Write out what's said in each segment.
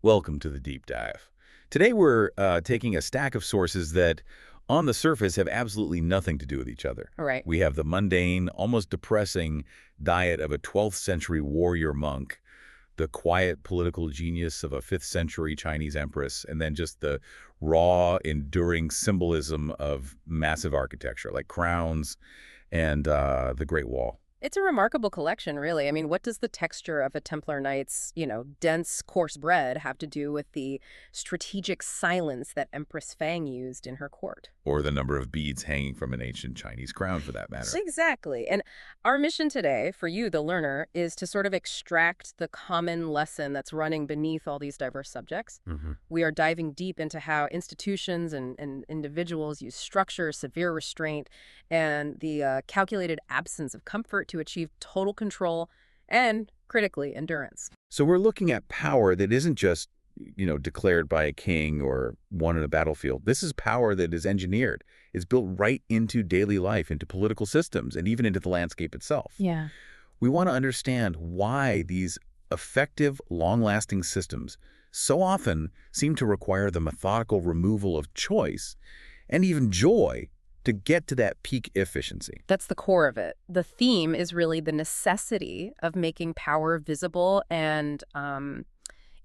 Welcome to the deep dive. Today we're taking a stack of sources that, on the surface, have absolutely nothing to do with each other. All right. We have the mundane, almost depressing diet of a 12th century warrior monk, the quiet political genius of a 5th century Chinese empress, and then just the raw, enduring symbolism of massive architecture, like crowns and the Great Wall. It's a remarkable collection, really. I mean, what does the texture of a Templar Knight's, dense, coarse bread have to do with the strategic silence that Empress Fang used in her court? Or the number of beads hanging from an ancient Chinese crown, for that matter. Exactly. And our mission today, for you, the learner, is to sort of extract the common lesson that's running beneath all these diverse subjects. We are diving deep into how institutions and individuals use structure, severe restraint, and the calculated absence of comfort to achieve total control and, critically, endurance. So we're looking at power that isn't just, declared by a king or won in a battlefield. This is power that is engineered. It's built right into daily life, into political systems, and even into the landscape itself. Yeah. We want to understand why these effective, long-lasting systems so often seem to require the methodical removal of choice and even joy to get to that peak efficiency. That's the core of it. The theme is really the necessity of making power visible and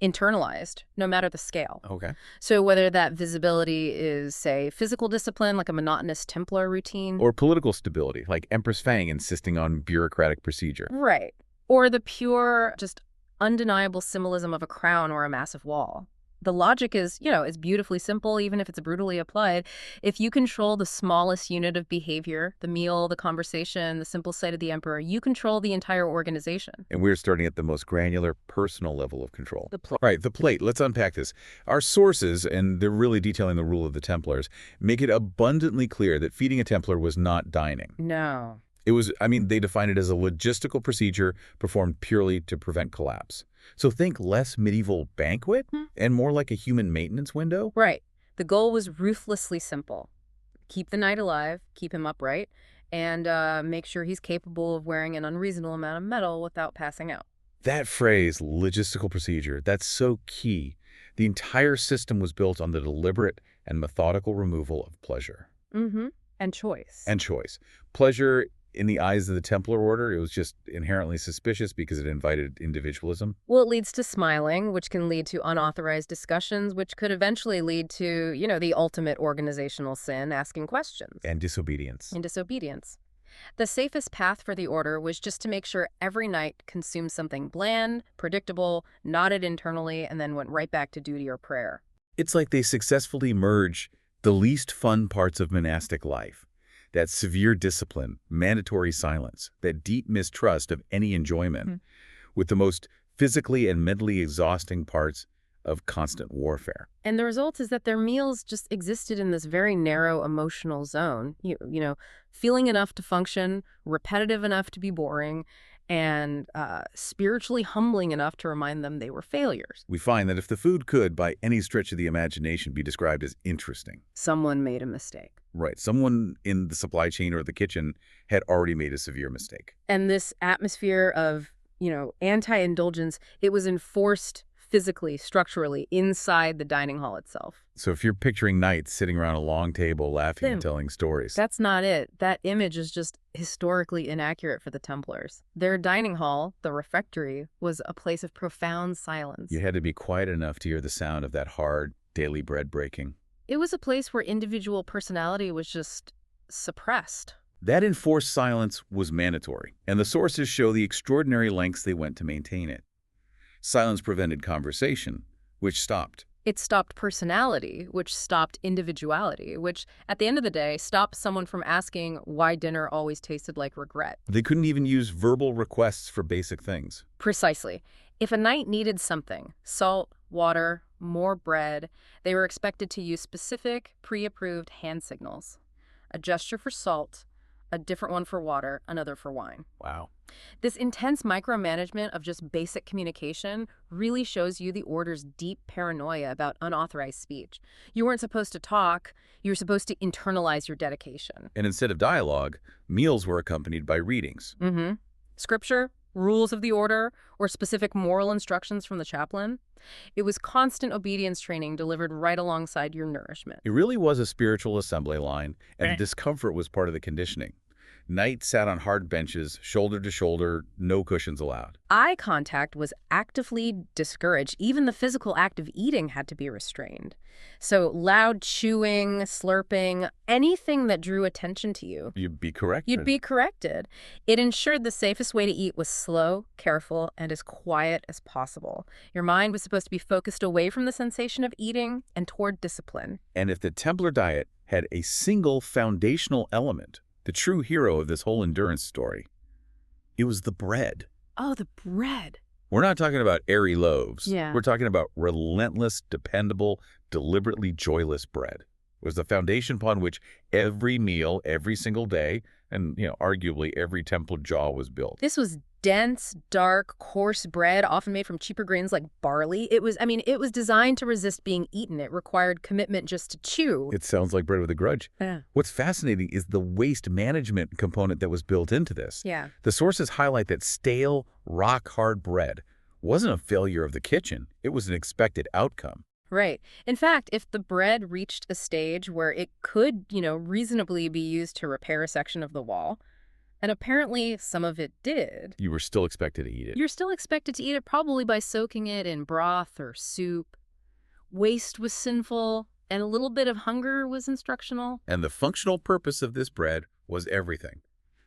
internalized, no matter the scale. Okay. So whether that visibility is, say, physical discipline, like a monotonous Templar routine. Or political stability, like Empress Fang insisting on bureaucratic procedure. Right. Or the pure, just undeniable symbolism of a crown or a massive wall. The logic is, is beautifully simple, even if it's brutally applied. If you control the smallest unit of behavior, the meal, the conversation, the simple sight of the emperor, you control the entire organization. And we're starting at the most granular, personal level of control. The plate. Right, the plate. Let's unpack this. Our sources, and they're really detailing the rule of the Templars, make it abundantly clear that feeding a Templar was not dining. No. It was, they define it as a logistical procedure performed purely to prevent collapse. So think less medieval banquet and more like a human maintenance window. Right. The goal was ruthlessly simple. Keep the knight alive, keep him upright, and make sure he's capable of wearing an unreasonable amount of metal without passing out. That phrase, logistical procedure, that's so key. The entire system was built on the deliberate and methodical removal of pleasure. And choice. And choice. Pleasure, in the eyes of the Templar Order, it was just inherently suspicious because it invited individualism. Well, it leads to smiling, which can lead to unauthorized discussions, which could eventually lead to, the ultimate organizational sin, asking questions. And disobedience. And disobedience. The safest path for the order was just to make sure every knight consumed something bland, predictable, nodded internally, and then went right back to duty or prayer. It's like they successfully merge the least fun parts of monastic life. That severe discipline, mandatory silence, that deep mistrust of any enjoyment, with the most physically and mentally exhausting parts of constant warfare. And the result is that their meals just existed in this very narrow emotional zone, feeling enough to function, repetitive enough to be boring, and spiritually humbling enough to remind them they were failures. We find that if the food could, by any stretch of the imagination, be described as interesting, Someone made a mistake. right, someone in the supply chain or the kitchen had already made a severe mistake. And this atmosphere of, anti-indulgence, it was enforced physically, structurally, inside the dining hall itself. So if you're picturing knights sitting around a long table laughing and Tim, telling stories. That's not it. That image is just historically inaccurate for the Templars. Their dining hall, the refectory, was a place of profound silence. You had to be quiet enough to hear the sound of that hard, daily bread breaking. It was a place where individual personality was just suppressed. That enforced silence was mandatory, and the sources show the extraordinary lengths they went to maintain it. Silence prevented conversation, which stopped. It stopped personality, which stopped individuality, which, at the end of the day, stopped someone from asking why dinner always tasted like regret. They couldn't even use verbal requests for basic things. Precisely. If a knight needed something, salt, water, more bread, they were expected to use specific, pre-approved hand signals. A gesture for salt, a different one for water, another for wine. Wow. This intense micromanagement of just basic communication really shows you the order's deep paranoia about unauthorized speech. You weren't supposed to talk, you were supposed to internalize your dedication. And instead of dialogue, meals were accompanied by readings. Scripture, rules of the order, or specific moral instructions from the chaplain. It was constant obedience training delivered right alongside your nourishment. It really was a spiritual assembly line, and the discomfort was part of the conditioning. Knights sat on hard benches, shoulder to shoulder, no cushions allowed. Eye contact was actively discouraged. Even the physical act of eating had to be restrained. So loud chewing, slurping, anything that drew attention to you, You'd be corrected. you'd be corrected. It ensured the safest way to eat was slow, careful, and as quiet as possible. Your mind was supposed to be focused away from the sensation of eating and toward discipline. And if the Templar diet had a single foundational element, the true hero of this whole endurance story, it was the bread. Oh, the bread. We're not talking about airy loaves. Yeah. We're talking about relentless, dependable, deliberately joyless bread. It was the foundation upon which every meal, every single day, and, arguably every Templar jaw was built. This was dense, dark, coarse bread, often made from cheaper grains like barley. It was designed to resist being eaten. It required commitment just to chew. It sounds like bread with a grudge. Yeah. What's fascinating is the waste management component that was built into this. Yeah. The sources highlight that stale, rock-hard bread wasn't a failure of the kitchen. It was an expected outcome. Right. In fact, if the bread reached a stage where it could, reasonably be used to repair a section of the wall, and apparently some of it did, You were still expected to eat it. you're still expected to eat it probably by soaking it in broth or soup. Waste was sinful, and a little bit of hunger was instructional. And the functional purpose of this bread was everything.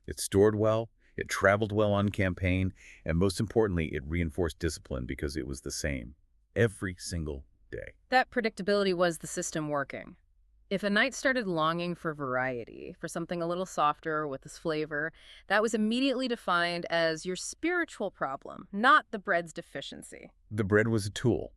It stored well, it traveled well on campaign, and most importantly, it reinforced discipline because it was the same every single day. That predictability was the system working. If a knight started longing for variety, for something a little softer with this flavor, that was immediately defined as your spiritual problem, not the bread's deficiency. The bread was a tool.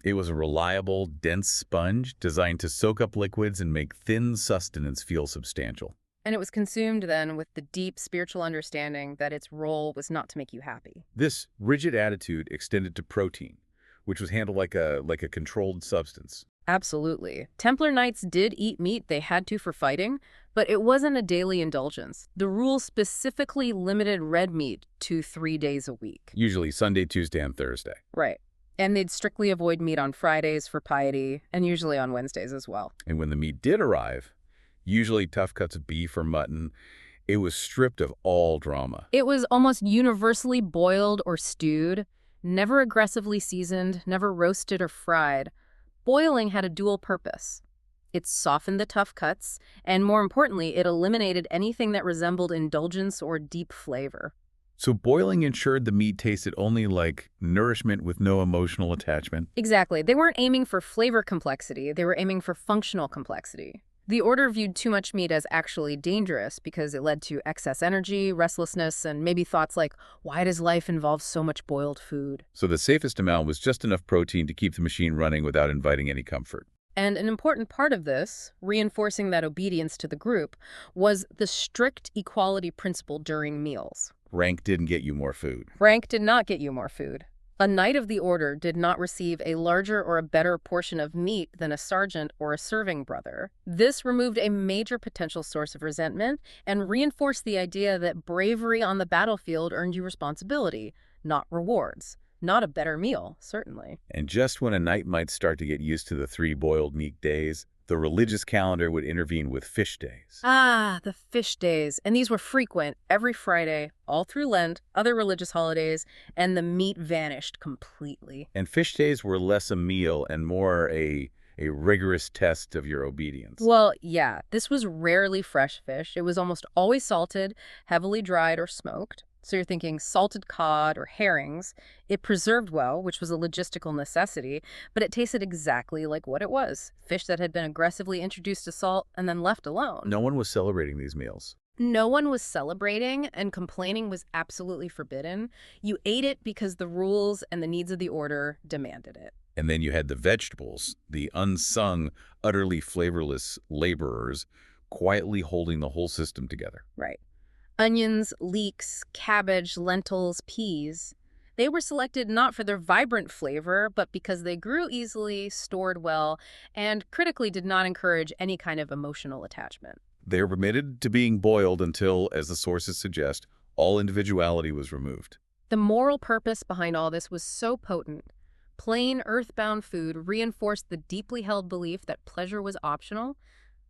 It was a reliable, dense sponge designed to soak up liquids and make thin sustenance feel substantial. And it was consumed then with the deep spiritual understanding that its role was not to make you happy. This rigid attitude extended to protein, which was handled like a controlled substance. Absolutely. Templar Knights did eat meat they had to for fighting, but it wasn't a daily indulgence. The rule specifically limited red meat to 3 days a week. Usually Sunday, Tuesday, and Thursday. Right. And they'd strictly avoid meat on Fridays for piety, and usually on Wednesdays as well. And when the meat did arrive, usually tough cuts of beef or mutton, it was stripped of all drama. It was almost universally boiled or stewed, never aggressively seasoned, never roasted or fried. Boiling had a dual purpose. It softened the tough cuts, and more importantly, it eliminated anything that resembled indulgence or deep flavor. So boiling ensured the meat tasted only like nourishment with no emotional attachment. Exactly. They weren't aiming for flavor complexity, they were aiming for functional complexity. The order viewed too much meat as actually dangerous because it led to excess energy, restlessness, and maybe thoughts like, why does life involve so much boiled food? So the safest amount was just enough protein to keep the machine running without inviting any comfort. And an important part of this, reinforcing that obedience to the group, was the strict equality principle during meals. Rank didn't get you more food. Rank did not get you more food. A knight of the order did not receive a larger or a better portion of meat than a sergeant or a serving brother. This removed a major potential source of resentment and reinforced the idea that bravery on the battlefield earned you responsibility, not rewards. Not a better meal, certainly. And just when a knight might start to get used to the 3 boiled meat days, the religious calendar would intervene with fish days. Ah, the fish days. And these were frequent every Friday, all through Lent, other religious holidays, and the meat vanished completely. And fish days were less a meal and more a rigorous test of your obedience. Well, yeah, this was rarely fresh fish. It was almost always salted, heavily dried or smoked. So you're thinking salted cod or herrings. It preserved well, which was a logistical necessity, but it tasted exactly like what it was. Fish that had been aggressively introduced to salt and then left alone. No one was celebrating these meals. No one was celebrating, and complaining was absolutely forbidden. You ate it because the rules and the needs of the order demanded it. And then you had the vegetables, the unsung, utterly flavorless laborers, quietly holding the whole system together. Right. Onions, leeks, cabbage, lentils, peas. They were selected not for their vibrant flavor, but because they grew easily, stored well, and critically did not encourage any kind of emotional attachment. They are permitted to being boiled until, as the sources suggest, all individuality was removed. The moral purpose behind all this was so potent. Plain, earthbound food reinforced the deeply held belief that pleasure was optional,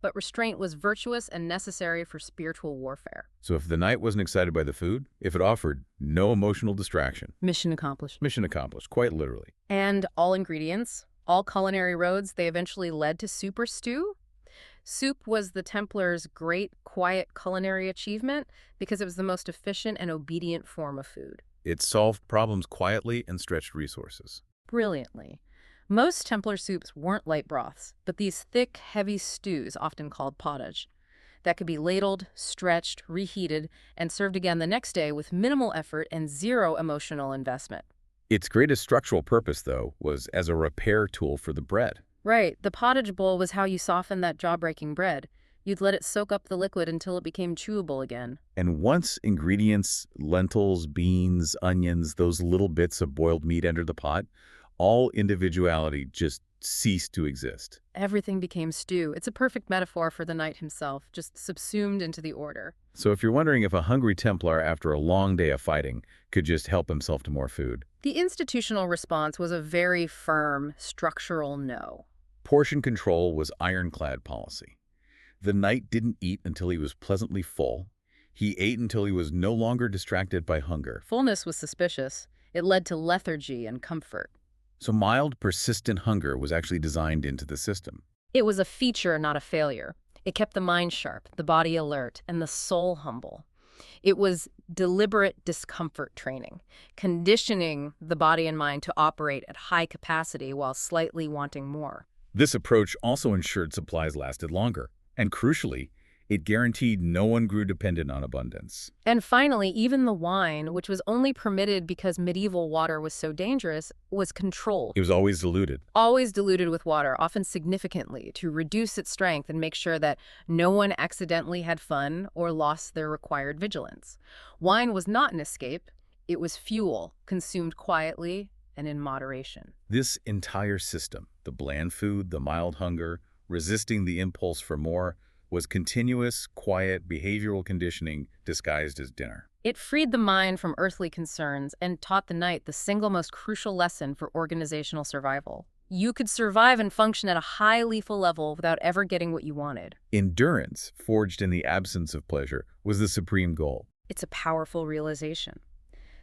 but restraint was virtuous and necessary for spiritual warfare. So if the knight wasn't excited by the food, if it offered no emotional distraction, Mission accomplished. mission accomplished, quite literally. And all ingredients, all culinary roads, they eventually led to soup or stew. Soup was the Templars' great, quiet culinary achievement because it was the most efficient and obedient form of food. It solved problems quietly and stretched resources. Brilliantly. Most Templar soups weren't light broths, but these thick, heavy stews, often called pottage, that could be ladled, stretched, reheated, and served again the next day with minimal effort and zero emotional investment. Its greatest structural purpose, though, was as a repair tool for the bread. Right, the pottage bowl was how you softened that jaw-breaking bread. You'd let it soak up the liquid until it became chewable again. And once ingredients, lentils, beans, onions, those little bits of boiled meat entered the pot, all individuality just ceased to exist. Everything became stew. It's a perfect metaphor for the knight himself, just subsumed into the order. So if you're wondering if a hungry Templar after a long day of fighting could just help himself to more food, The institutional response was a very firm, structural no. portion control was ironclad policy. The knight didn't eat until he was pleasantly full. He ate until he was no longer distracted by hunger. Fullness was suspicious. It led to lethargy and comfort. So mild, persistent hunger was actually designed into the system. It was a feature, not a failure. It kept the mind sharp, the body alert, and the soul humble. It was deliberate discomfort training, conditioning the body and mind to operate at high capacity while slightly wanting more. This approach also ensured supplies lasted longer. And crucially, it guaranteed no one grew dependent on abundance. And finally, even the wine, which was only permitted because medieval water was so dangerous, was controlled. It was always diluted. Always diluted with water, often significantly, to reduce its strength and make sure that no one accidentally had fun or lost their required vigilance. Wine was not an escape. It was fuel, consumed quietly and in moderation. This entire system, the bland food, the mild hunger, resisting the impulse for more, was continuous, quiet, behavioral conditioning disguised as dinner. It freed the mind from earthly concerns and taught the knight the single most crucial lesson for organizational survival. You could survive and function at a high lethal level without ever getting what you wanted. Endurance, forged in the absence of pleasure, was the supreme goal. It's a powerful realization.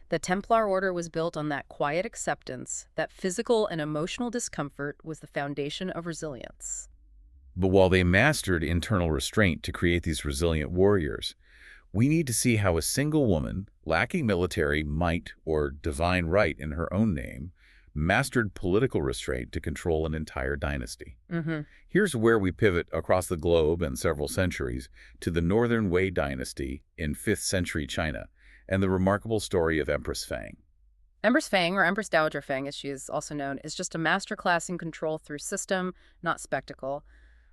The Templar Order was built on that quiet acceptance that physical and emotional discomfort was the foundation of resilience. But while they mastered internal restraint to create these resilient warriors, we need to see how a single woman, lacking military might or divine right in her own name, mastered political restraint to control an entire dynasty. Here's where we pivot across the globe and several centuries to the Northern Wei dynasty in 5th century China and the remarkable story of Empress Fang. Empress Fang, or Empress Dowager Fang as she is also known, is just a masterclass in control through system, not spectacle.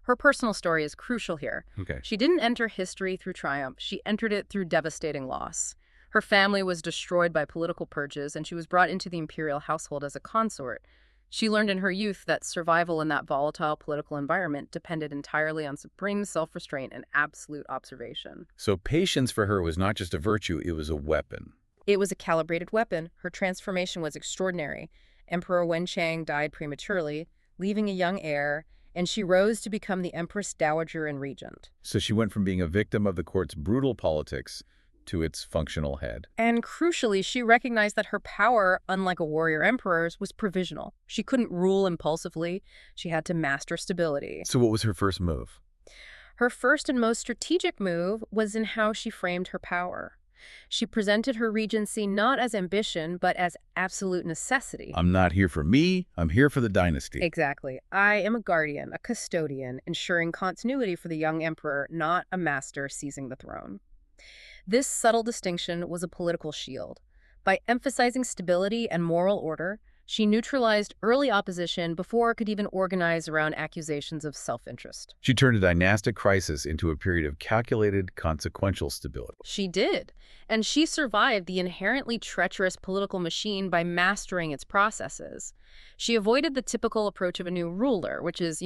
Her personal story is crucial here. She didn't enter history through triumph. She entered it through devastating loss. Her family was destroyed by political purges, and she was brought into the imperial household as a consort. She learned in her youth that survival in that volatile political environment depended entirely on supreme self-restraint and absolute observation. So patience for her was not just a virtue, it was a weapon. It was a calibrated weapon. Her transformation was extraordinary. Emperor Wenchang died prematurely, leaving a young heir, and she rose to become the Empress Dowager and Regent. So she went from being a victim of the court's brutal politics to its functional head. And crucially, she recognized that her power, unlike a warrior emperor's, was provisional. She couldn't rule impulsively. She had to master stability. So what was her first move? Her first and most strategic move was in how she framed her power. She presented her regency not as ambition, but as absolute necessity. I'm not here for me, I'm here for the dynasty. Exactly. I am a guardian, a custodian, ensuring continuity for the young emperor, not a master seizing the throne. This subtle distinction was a political shield. By emphasizing stability and moral order, she neutralized early opposition before it could even organize around accusations of self-interest. She turned a dynastic crisis into a period of calculated, consequential stability. She did. And she survived the inherently treacherous political machine by mastering its processes. She avoided the typical approach of a new ruler, which is,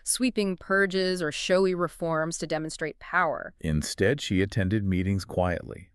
sweeping purges or showy reforms to demonstrate power. Instead, she attended meetings quietly.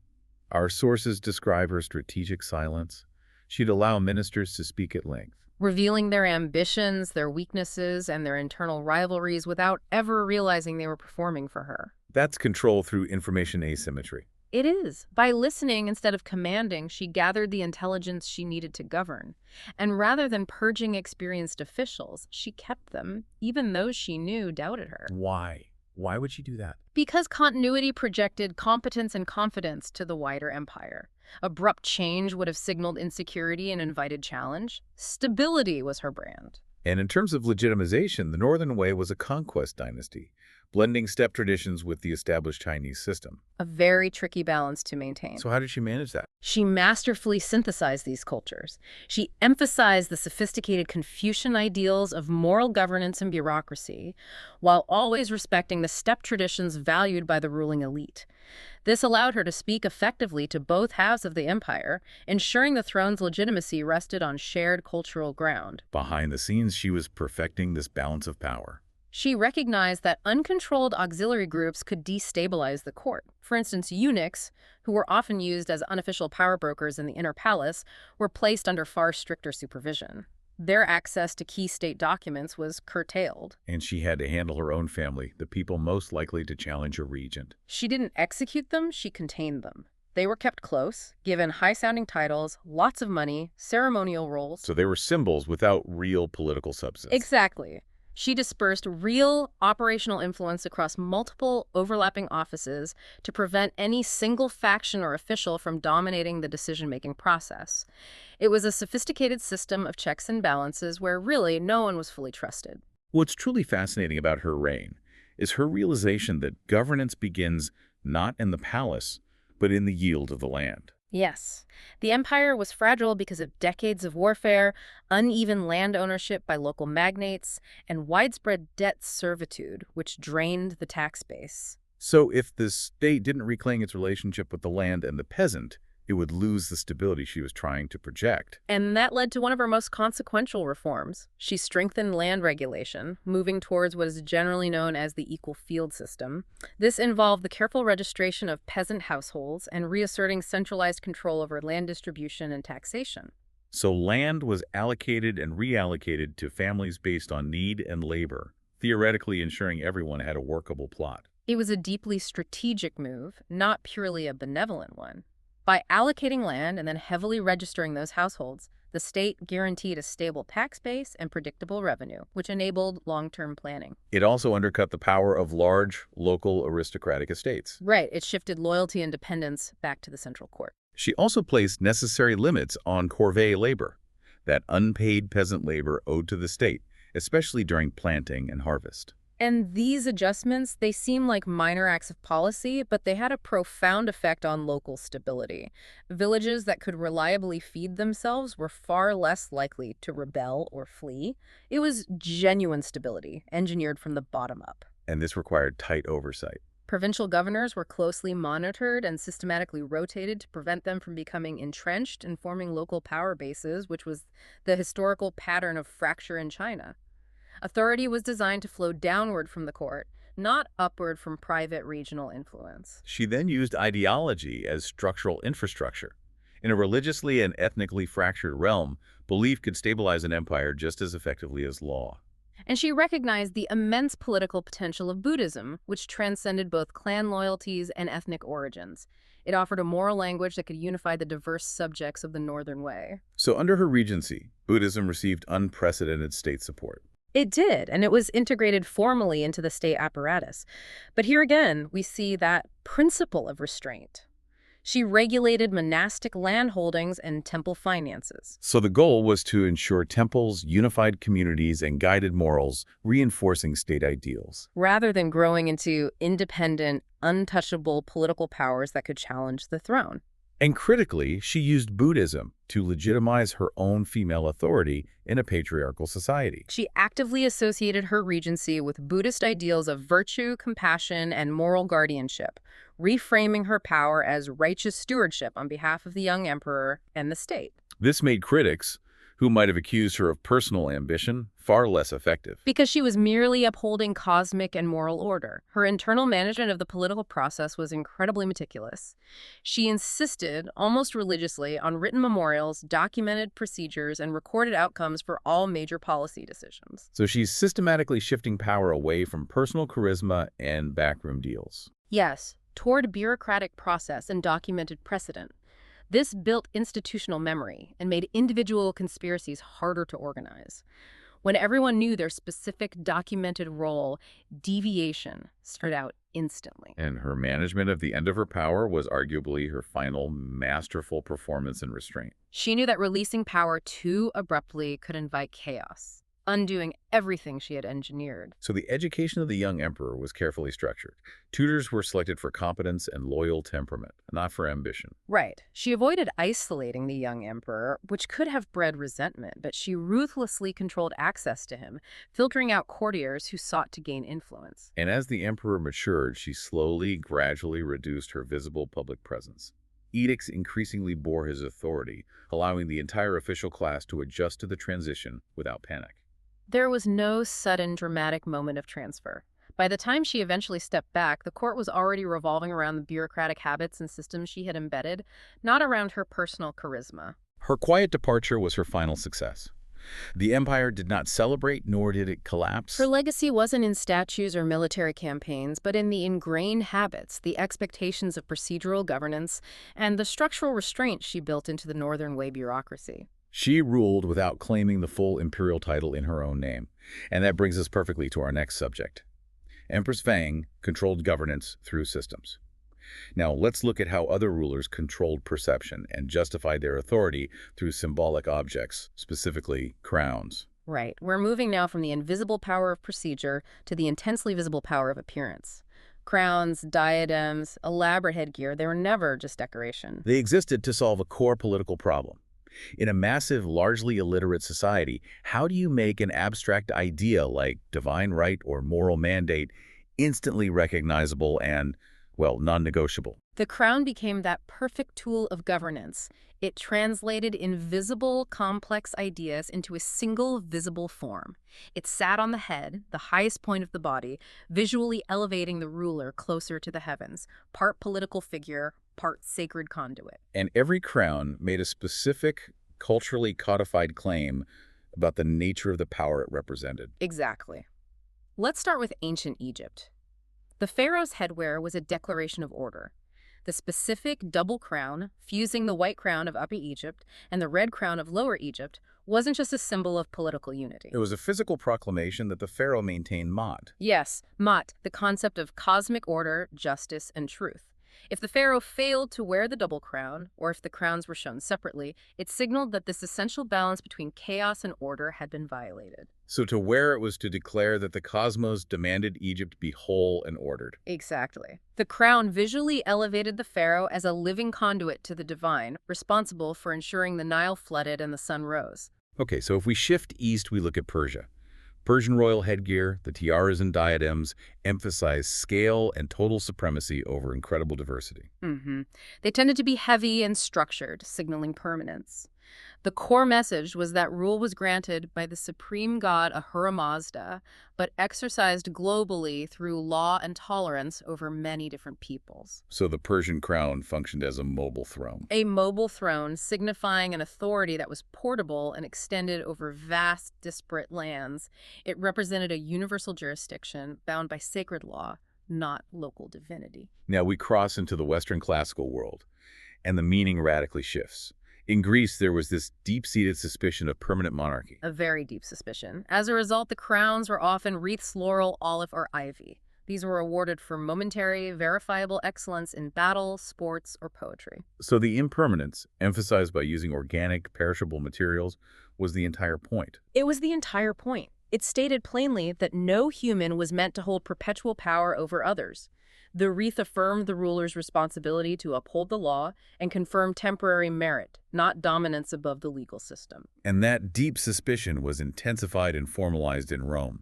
Our sources describe her strategic silence. She'd allow ministers to speak at length. revealing their ambitions, their weaknesses, and their internal rivalries without ever realizing they were performing for her. That's control through information asymmetry. It is. By listening instead of commanding, she gathered the intelligence she needed to govern. And rather than purging experienced officials, she kept them, even those she knew doubted her. Why? Why would she do that? Because continuity projected competence and confidence to the wider empire. Abrupt change would have signaled insecurity and invited challenge. Stability was her brand. And in terms of legitimization, the Northern Way was a conquest dynasty, blending steppe traditions with the established Chinese system. A very tricky balance to maintain. So how did she manage that? She masterfully synthesized these cultures. She emphasized the sophisticated Confucian ideals of moral governance and bureaucracy, while always respecting the steppe traditions valued by the ruling elite. This allowed her to speak effectively to both halves of the empire, ensuring the throne's legitimacy rested on shared cultural ground. Behind the scenes, she was perfecting this balance of power. She recognized that uncontrolled auxiliary groups could destabilize the court. For instance, eunuchs, who were often used as unofficial power brokers in the inner palace, were placed under far stricter supervision. Their access to key state documents was curtailed. And she had to handle her own family, the people most likely to challenge a regent. She didn't execute them, she contained them. They were kept close, given high-sounding titles, lots of money, ceremonial roles. So they were symbols without real political substance. Exactly. She dispersed real operational influence across multiple overlapping offices to prevent any single faction or official from dominating the decision-making process. It was a sophisticated system of checks and balances where really no one was fully trusted. What's truly fascinating about her reign is her realization that governance begins not in the palace, but in the yield of the land. Yes, the empire was fragile because of decades of warfare, uneven land ownership by local magnates, and widespread debt servitude, which drained the tax base. So if the state didn't reclaim its relationship with the land and the peasant, it would lose the stability she was trying to project. And that led to one of her most consequential reforms. She strengthened land regulation, moving towards what is generally known as the equal field system. This involved the careful registration of peasant households and reasserting centralized control over land distribution and taxation. So land was allocated and reallocated to families based on need and labor, theoretically ensuring everyone had a workable plot. It was a deeply strategic move, not purely a benevolent one. By allocating land and then heavily registering those households, the state guaranteed a stable tax base and predictable revenue, which enabled long-term planning. It also undercut the power of large, local aristocratic estates. Right, it shifted loyalty and dependence back to the central court. She also placed necessary limits on corvée labor, that unpaid peasant labor owed to the state, especially during planting and harvest. And these adjustments, they seem like minor acts of policy, but they had a profound effect on local stability. Villages that could reliably feed themselves were far less likely to rebel or flee. It was genuine stability, engineered from the bottom up. And this required tight oversight. Provincial governors were closely monitored and systematically rotated to prevent them from becoming entrenched and forming local power bases, which was the historical pattern of fracture in China. Authority was designed to flow downward from the court, not upward from private regional influence. She then used ideology as structural infrastructure. In a religiously and ethnically fractured realm, belief could stabilize an empire just as effectively as law. And she recognized the immense political potential of Buddhism, which transcended both clan loyalties and ethnic origins. It offered a moral language that could unify the diverse subjects of the Northern Way. So under her regency, Buddhism received unprecedented state support. It did, and it was integrated formally into the state apparatus. But here again, we see that principle of restraint. She regulated monastic land holdings and temple finances. So the goal was to ensure temples, unified communities, and guided morals, reinforcing state ideals. Rather than growing into independent, untouchable political powers that could challenge the throne. And critically, she used Buddhism to legitimize her own female authority in a patriarchal society. She actively associated her regency with Buddhist ideals of virtue, compassion, and moral guardianship, reframing her power as righteous stewardship on behalf of the young emperor and the state. This made critics, who might have accused her of personal ambition, far less effective. Because she was merely upholding cosmic and moral order. Her internal management of the political process was incredibly meticulous. She insisted, almost religiously, on written memorials, documented procedures, and recorded outcomes for all major policy decisions. So she's systematically shifting power away from personal charisma and backroom deals. Yes, toward bureaucratic process and documented precedent. This built institutional memory and made individual conspiracies harder to organize. When everyone knew their specific documented role, deviation started out instantly. And her management of the end of her power was arguably her final masterful performance and restraint. She knew that releasing power too abruptly could invite chaos, undoing everything she had engineered. So the education of the young emperor was carefully structured. Tutors were selected for competence and loyal temperament, not for ambition. Right. She avoided isolating the young emperor, which could have bred resentment, but she ruthlessly controlled access to him, filtering out courtiers who sought to gain influence. And as the emperor matured, she slowly, gradually reduced her visible public presence. Edicts increasingly bore his authority, allowing the entire official class to adjust to the transition without panic. There was no sudden dramatic moment of transfer. By the time she eventually stepped back, the court was already revolving around the bureaucratic habits and systems she had embedded, not around her personal charisma. Her quiet departure was her final success. The empire did not celebrate, nor did it collapse. Her legacy wasn't in statues or military campaigns, but in the ingrained habits, the expectations of procedural governance, and the structural restraint she built into the Northern Wei bureaucracy. She ruled without claiming the full imperial title in her own name. And that brings us perfectly to our next subject. Empress Fang controlled governance through systems. Now, let's look at how other rulers controlled perception and justified their authority through symbolic objects, specifically crowns. Right. We're moving now from the invisible power of procedure to the intensely visible power of appearance. Crowns, diadems, elaborate headgear, they were never just decoration. They existed to solve a core political problem. In a massive, largely illiterate society, how do you make an abstract idea like divine right or moral mandate instantly recognizable and, well, non-negotiable? The crown became that perfect tool of governance. It translated invisible, complex ideas into a single visible form. It sat on the head, the highest point of the body, visually elevating the ruler closer to the heavens, part political figure, part sacred conduit. And every crown made a specific, culturally codified claim about the nature of the power it represented. Exactly. Let's start with ancient Egypt. The pharaoh's headwear was a declaration of order. The specific double crown, fusing the white crown of Upper Egypt and the red crown of Lower Egypt, wasn't just a symbol of political unity. It was a physical proclamation that the pharaoh maintained Ma'at. Yes, Ma'at, the concept of cosmic order, justice, and truth. If the pharaoh failed to wear the double crown, or if the crowns were shown separately, it signaled that this essential balance between chaos and order had been violated. So to wear it was to declare that the cosmos demanded Egypt be whole and ordered. Exactly. The crown visually elevated the pharaoh as a living conduit to the divine, responsible for ensuring the Nile flooded and the sun rose. Okay, so if we shift east, we look at Persia. Persian royal headgear, the tiaras and diadems, emphasize scale and total supremacy over incredible diversity. They tended to be heavy and structured, signaling permanence. The core message was that rule was granted by the supreme god Ahura Mazda, but exercised globally through law and tolerance over many different peoples. So the Persian crown functioned as a mobile throne. A mobile throne signifying an authority that was portable and extended over vast, disparate lands. It represented a universal jurisdiction bound by sacred law, not local divinity. Now we cross into the Western classical world, and the meaning radically shifts. In Greece, there was this deep-seated suspicion of permanent monarchy. A very deep suspicion. As a result, the crowns were often wreaths, laurel, olive, or ivy. These were awarded for momentary, verifiable excellence in battle, sports, or poetry. So the impermanence, emphasized by using organic, perishable materials, was the entire point. It was the entire point. It stated plainly that no human was meant to hold perpetual power over others. The wreath affirmed the ruler's responsibility to uphold the law and confirmed temporary merit, not dominance above the legal system. And that deep suspicion was intensified and formalized in Rome.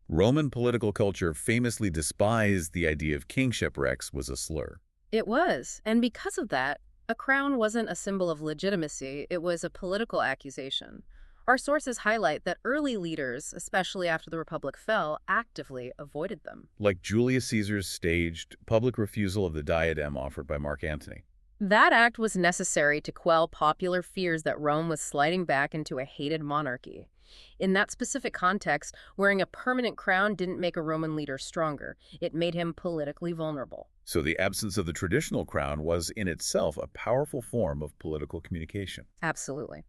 Roman political culture famously despised the idea of kingship. Rex was a slur. It was, and because of that, a crown wasn't a symbol of legitimacy, it was a political accusation. Our sources highlight that early leaders, especially after the Republic fell, actively avoided them. Like Julius Caesar's staged public refusal of the diadem offered by Mark Antony. That act was necessary to quell popular fears that Rome was sliding back into a hated monarchy. In that specific context, wearing a permanent crown didn't make a Roman leader stronger. It made him politically vulnerable. So the absence of the traditional crown was in itself a powerful form of political communication. Absolutely.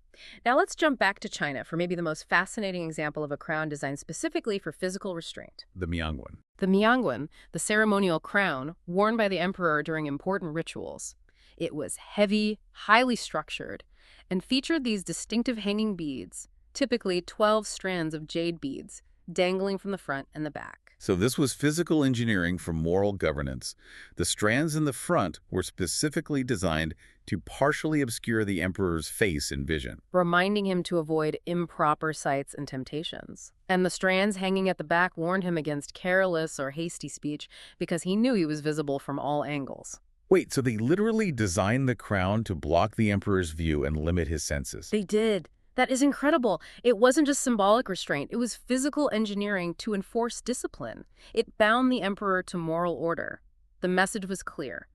Now let's jump back to China for maybe the most fascinating example of a crown designed specifically for physical restraint. The Miangwen. The miangwen, the ceremonial crown worn by the emperor during important rituals. It was heavy, highly structured, and featured these distinctive hanging beads, typically 12 strands of jade beads, dangling from the front and the back. So this was physical engineering for moral governance. The strands in the front were specifically designed to partially obscure the emperor's face in vision. Reminding him to avoid improper sights and temptations. And the strands hanging at the back warned him against careless or hasty speech because he knew he was visible from all angles. Wait, so they literally designed the crown to block the emperor's view and limit his senses? They did. That is incredible. It wasn't just symbolic restraint. It was physical engineering to enforce discipline. It bound the emperor to moral order. The message was clear.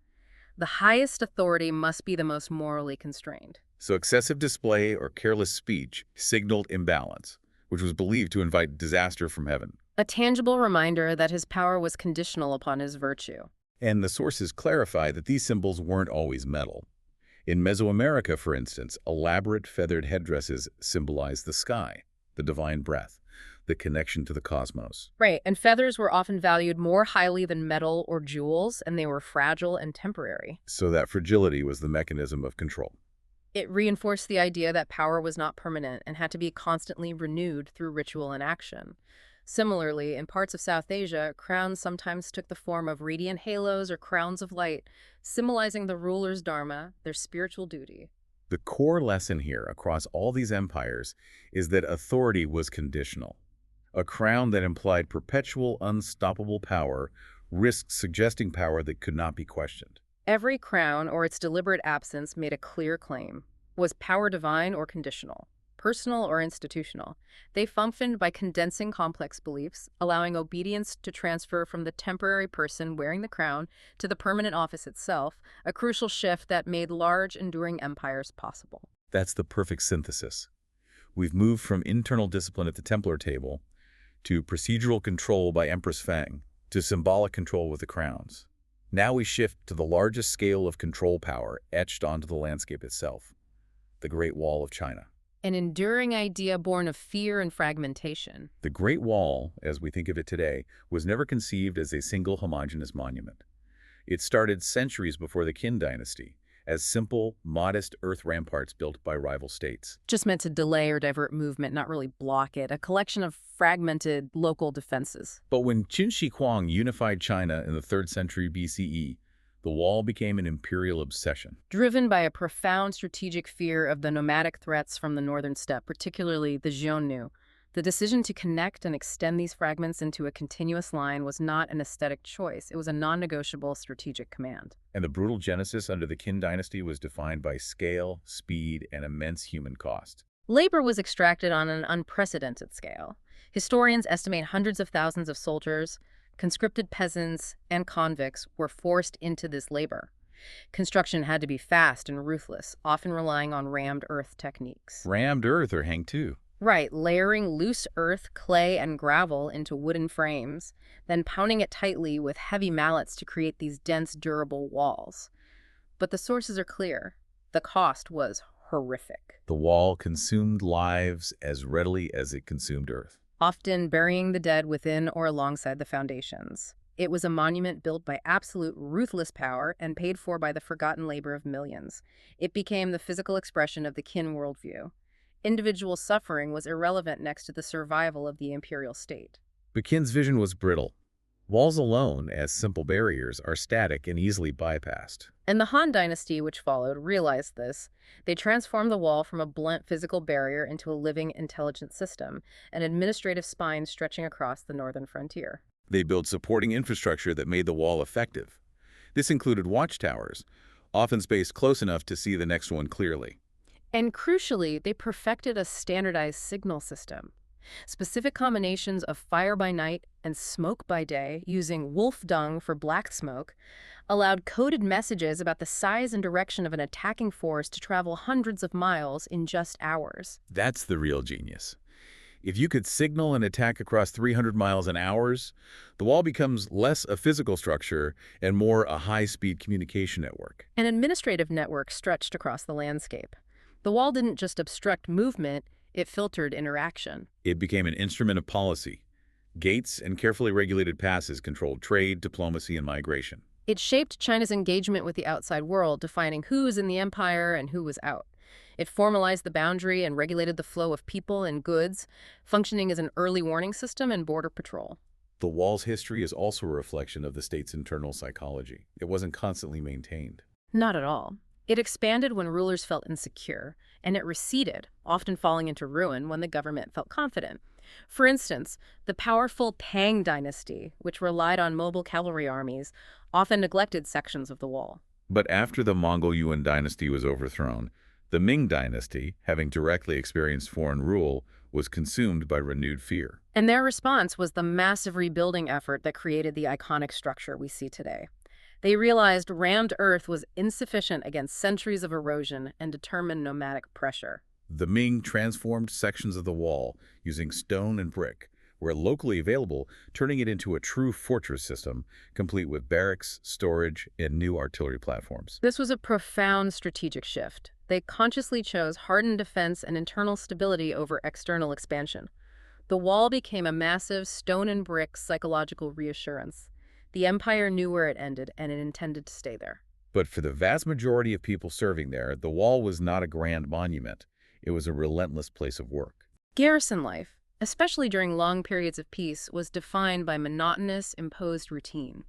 The highest authority must be the most morally constrained. So excessive display or careless speech signaled imbalance, which was believed to invite disaster from heaven. A tangible reminder that his power was conditional upon his virtue. And the sources clarify that these symbols weren't always metal. In Mesoamerica, for instance, elaborate feathered headdresses symbolize the sky, the divine breath, the connection to the cosmos. Right, and feathers were often valued more highly than metal or jewels, and they were fragile and temporary. So that fragility was the mechanism of control. It reinforced the idea that power was not permanent and had to be constantly renewed through ritual and action. Similarly, in parts of South Asia, crowns sometimes took the form of radiant halos or crowns of light, symbolizing the ruler's dharma, their spiritual duty. The core lesson here across all these empires is that authority was conditional. A crown that implied perpetual, unstoppable power risked suggesting power that could not be questioned. Every crown or its deliberate absence made a clear claim. Was power divine or conditional? Personal or institutional? They functioned by condensing complex beliefs, allowing obedience to transfer from the temporary person wearing the crown to the permanent office itself, a crucial shift that made large, enduring empires possible. That's the perfect synthesis. We've moved from internal discipline at the Templar table to procedural control by Empress Feng to symbolic control with the crowns. Now we shift to the largest scale of control power etched onto the landscape itself, the Great Wall of China. An enduring idea born of fear and fragmentation. The Great Wall, as we think of it today, was never conceived as a single homogeneous monument. It started centuries before the Qin dynasty, as simple, modest earth ramparts built by rival states. Just meant to delay or divert movement, not really block it. A collection of fragmented local defenses. But when Qin Shi Huang unified China in the 3rd century BCE, the wall became an imperial obsession. Driven by a profound strategic fear of the nomadic threats from the northern steppe, particularly the Xiongnu, the decision to connect and extend these fragments into a continuous line was not an aesthetic choice. It was a non-negotiable strategic command. And the brutal genesis under the Qin dynasty was defined by scale, speed, and immense human cost. Labor was extracted on an unprecedented scale. Historians estimate hundreds of thousands of soldiers, conscripted peasants, and convicts were forced into this labor. Construction had to be fast and ruthless, often relying on rammed earth techniques. Rammed earth or hang two. Right, layering loose earth, clay, and gravel into wooden frames, then pounding it tightly with heavy mallets to create these dense, durable walls. But the sources are clear. The cost was horrific. The wall consumed lives as readily as it consumed earth, Often burying the dead within or alongside the foundations. It was a monument built by absolute ruthless power and paid for by the forgotten labor of millions. It became the physical expression of the Qin worldview. Individual suffering was irrelevant next to the survival of the imperial state. But Qin's vision was brittle. Walls alone, as simple barriers, are static and easily bypassed. And the Han Dynasty, which followed, realized this. They transformed the wall from a blunt physical barrier into a living, intelligent system, an administrative spine stretching across the northern frontier. They built supporting infrastructure that made the wall effective. This included watchtowers, often spaced close enough to see the next one clearly. And crucially, they perfected a standardized signal system. Specific combinations of fire by night and smoke by day, using wolf dung for black smoke, allowed coded messages about the size and direction of an attacking force to travel hundreds of miles in just hours. That's the real genius. If you could signal an attack across 300 miles in hours, the wall becomes less a physical structure and more a high-speed communication network. An administrative network stretched across the landscape. The wall didn't just obstruct movement, it filtered interaction. It became an instrument of policy. Gates and carefully regulated passes controlled trade, diplomacy, and migration. It shaped China's engagement with the outside world, defining who was in the empire and who was out. It formalized the boundary and regulated the flow of people and goods, functioning as an early warning system and border patrol. The wall's history is also a reflection of the state's internal psychology. It wasn't constantly maintained. Not at all. It expanded when rulers felt insecure, and it receded, often falling into ruin when the government felt confident. For instance, the powerful Tang dynasty, which relied on mobile cavalry armies, often neglected sections of the wall. But after the Mongol Yuan dynasty was overthrown, the Ming dynasty, having directly experienced foreign rule, was consumed by renewed fear. And their response was the massive rebuilding effort that created the iconic structure we see today. They realized rammed earth was insufficient against centuries of erosion and determined nomadic pressure. The Ming transformed sections of the wall using stone and brick, where locally available, turning it into a true fortress system, complete with barracks, storage, and new artillery platforms. This was a profound strategic shift. They consciously chose hardened defense and internal stability over external expansion. The wall became a massive stone and brick psychological reassurance. The empire knew where it ended, and it intended to stay there. But for the vast majority of people serving there, the wall was not a grand monument. It was a relentless place of work. Garrison life, especially during long periods of peace, was defined by monotonous, imposed routine.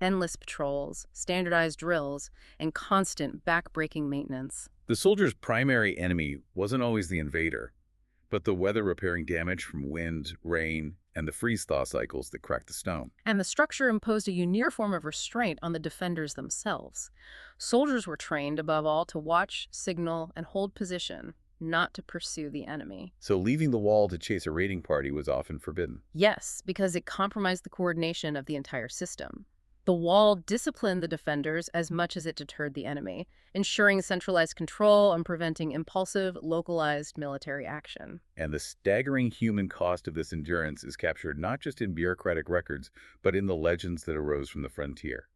Endless patrols, standardized drills, and constant back-breaking maintenance. The soldier's primary enemy wasn't always the invader, but the weather-repairing damage from wind, rain, and the freeze-thaw cycles that cracked the stone. And the structure imposed a unique form of restraint on the defenders themselves. Soldiers were trained, above all, to watch, signal, and hold position, not to pursue the enemy. So leaving the wall to chase a raiding party was often forbidden. Yes, because it compromised the coordination of the entire system. The wall disciplined the defenders as much as it deterred the enemy, ensuring centralized control and preventing impulsive, localized military action. And the staggering human cost of this endurance is captured not just in bureaucratic records, but in the legends that arose from the frontier.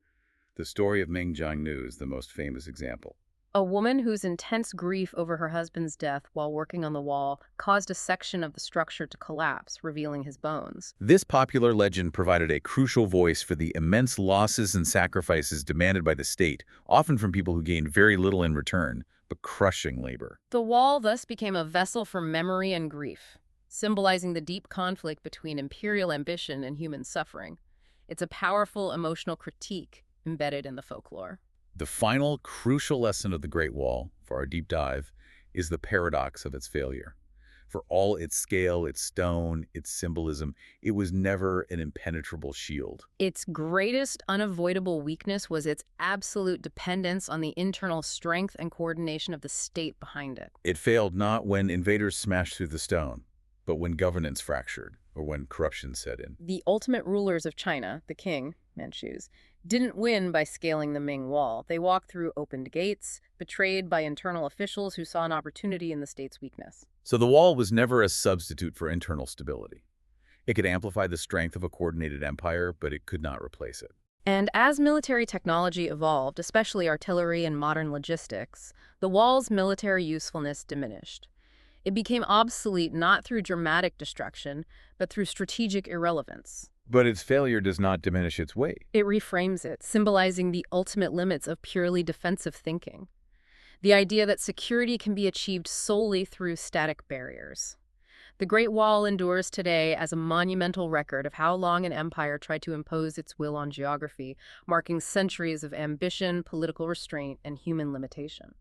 The story of Meng Jiangnu is the most famous example. A woman whose intense grief over her husband's death while working on the wall caused a section of the structure to collapse, revealing his bones. This popular legend provided a crucial voice for the immense losses and sacrifices demanded by the state, often from people who gained very little in return, but crushing labor. The wall thus became a vessel for memory and grief, symbolizing the deep conflict between imperial ambition and human suffering. It's a powerful emotional critique embedded in the folklore. The final crucial lesson of the Great Wall, for our deep dive, is the paradox of its failure. For all its scale, its stone, its symbolism, it was never an impenetrable shield. Its greatest unavoidable weakness was its absolute dependence on the internal strength and coordination of the state behind it. It failed not when invaders smashed through the stone, but when governance fractured, or when corruption set in. The ultimate rulers of China, the king, Manchus, didn't win by scaling the Ming Wall. They walked through opened gates, betrayed by internal officials who saw an opportunity in the state's weakness. So the wall was never a substitute for internal stability. It could amplify the strength of a coordinated empire, but it could not replace it. And as military technology evolved, especially artillery and modern logistics, the wall's military usefulness diminished. It became obsolete not through dramatic destruction, but through strategic irrelevance. But its failure does not diminish its weight. It reframes it, symbolizing the ultimate limits of purely defensive thinking. The idea that security can be achieved solely through static barriers. The Great Wall endures today as a monumental record of how long an empire tried to impose its will on geography, marking centuries of ambition, political restraint, and human limitation.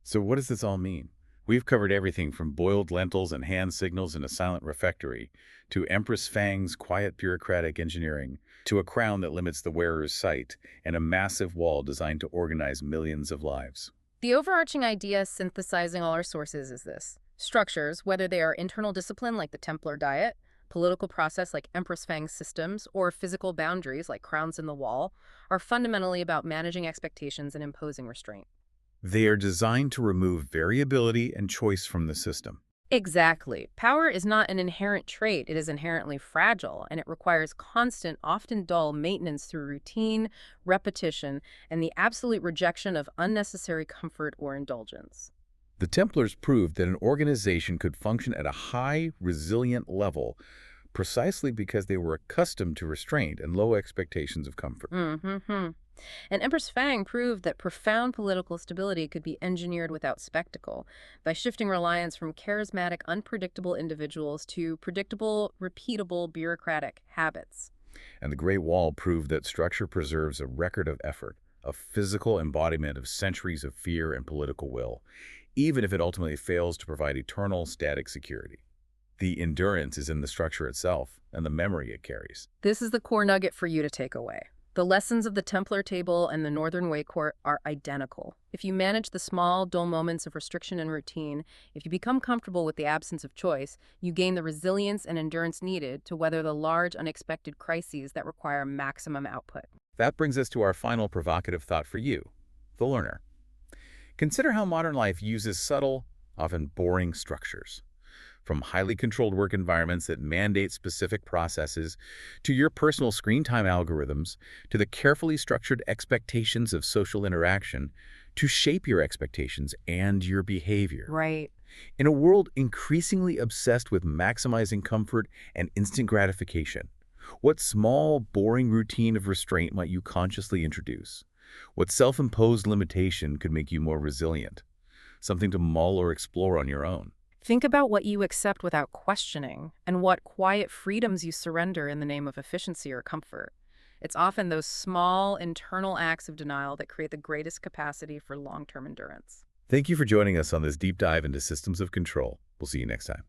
So what does this all mean? We've covered everything from boiled lentils and hand signals in a silent refectory, to Empress Fang's quiet bureaucratic engineering, to a crown that limits the wearer's sight, and a massive wall designed to organize millions of lives. The overarching idea synthesizing all our sources is this. Structures, whether they are internal discipline like the Templar diet, political process like Empress Fang's systems, or physical boundaries like crowns in the wall, are fundamentally about managing expectations and imposing restraint. They are designed to remove variability and choice from the system. Exactly. Power is not an inherent trait, it is inherently fragile, and it requires constant, often dull, maintenance through routine, repetition, and the absolute rejection of unnecessary comfort or indulgence. The Templars proved that an organization could function at a high, resilient level precisely because they were accustomed to restraint and low expectations of comfort. Mm-hmm. And Empress Fang proved that profound political stability could be engineered without spectacle by shifting reliance from charismatic, unpredictable individuals to predictable, repeatable bureaucratic habits. And the Great Wall proved that structure preserves a record of effort, a physical embodiment of centuries of fear and political will, even if it ultimately fails to provide eternal, static security. The endurance is in the structure itself and the memory it carries. This is the core nugget for you to take away. The lessons of the Templar table and the Northern Way Court are identical. If you manage the small, dull moments of restriction and routine, if you become comfortable with the absence of choice, you gain the resilience and endurance needed to weather the large, unexpected crises that require maximum output. That brings us to our final provocative thought for you, the learner. Consider how modern life uses subtle, often boring structures. From highly controlled work environments that mandate specific processes, to your personal screen time algorithms, to the carefully structured expectations of social interaction, to shape your expectations and your behavior. Right. In a world increasingly obsessed with maximizing comfort and instant gratification, what small, boring routine of restraint might you consciously introduce? What self-imposed limitation could make you more resilient? Something to mull or explore on your own. Think about what you accept without questioning and what quiet freedoms you surrender in the name of efficiency or comfort. It's often those small internal acts of denial that create the greatest capacity for long-term endurance. Thank you for joining us on this deep dive into systems of control. We'll see you next time.